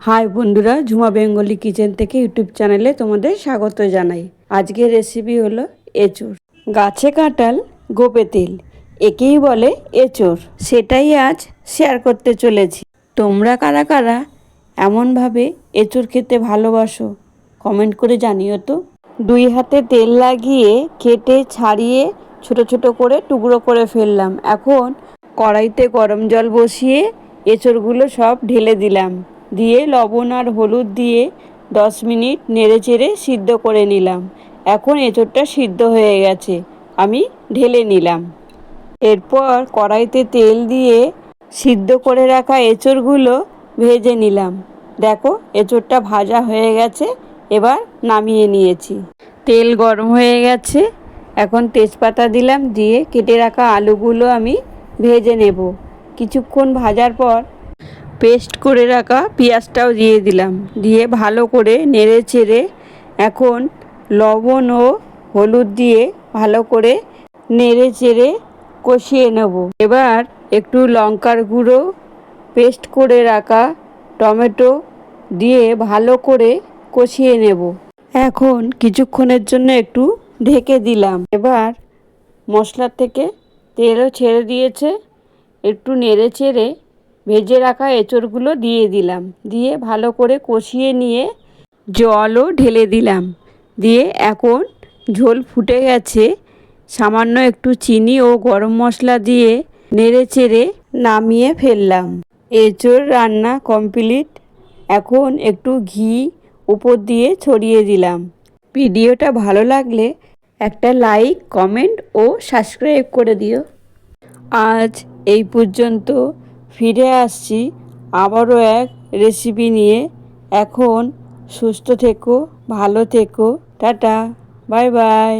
High বন্ধুরা, Jhuma Bengali kitchen থেকে YouTube চ্যানেলে তোমাদের স্বাগত জানাই। আজকের রেসিপি হলো এঁচোড়। গাছে কাঁঠাল গোপে তেল, একেই বলে এঁচোড়। সেটাই আজ শেয়ার করতে চলেছি। তোমরা কারা কারা এমনভাবে এঁচোড় খেতে ভালোবাসো কমেন্ট করে জানিও তো। 2 হাতে তেল লাগিয়ে কেটে ছাড়িয়ে ছোট ছোট করে টুকরো করে ফেললাম। এখন কড়াইতে গরম জল বসিয়ে এঁচোড়গুলো সব ঢেলে দিলাম। দিয়ে লবণ আর হলুদ দিয়ে 10 মিনিট নেড়েচেড়ে সিদ্ধ করে নিলাম। এখন এঁচোড়টা সিদ্ধ হয়ে গেছে, আমি ঢেলে নিলাম। এরপর কড়াইতে তেল দিয়ে সিদ্ধ করে রাখা এঁচোড়গুলো ভেজে নিলাম। দেখো এঁচোড়টা ভাজা হয়ে গেছে, এবার নামিয়ে নিয়েছি। তেল গরম হয়ে গেছে, এখন তেজপাতা দিলাম, দিয়ে কেটে রাখা আলুগুলো আমি ভেজে নেব। কিছুক্ষণ ভাজার পর পেস্ট করে রাখা পেঁয়াজটাও দিয়ে দিলাম। দিয়ে ভালো করে নেড়ে চেড়ে এখন লবণ ও হলুদ দিয়ে ভালো করে নেড়ে চেড়ে কষিয়ে নেব। এবার একটু লঙ্কার গুঁড়ো, পেস্ট করে রাখা টমেটো দিয়ে ভালো করে কষিয়ে নেব। এখন কিছুক্ষণের জন্য একটু ঢেকে দিলাম। এবার মশলার থেকে তেলও ছেড়ে দিয়েছে, একটু নেড়ে চেড়ে ভেজে রাখা এঁচোড়গুলো দিয়ে দিলাম। দিয়ে ভালো করে কষিয়ে নিয়ে জলও ঢেলে দিলাম। দিয়ে এখন ঝোল ফুটে গেছে, সামান্য একটু চিনি ও গরম মশলা দিয়ে নেড়ে চেড়ে নামিয়ে ফেললাম। এঁচোড় রান্না কমপ্লিট। এখন একটু ঘি উপর দিয়ে ছড়িয়ে দিলাম। ভিডিওটা ভালো লাগলে একটা লাইক, কমেন্ট ও সাবস্ক্রাইব করে দিও। আজ এই পর্যন্ত, ফিরে আসছি আবারও এক রেসিপি নিয়ে। এখন সুস্থ থেকো, ভালো থেকো, টাটা, বাই বাই।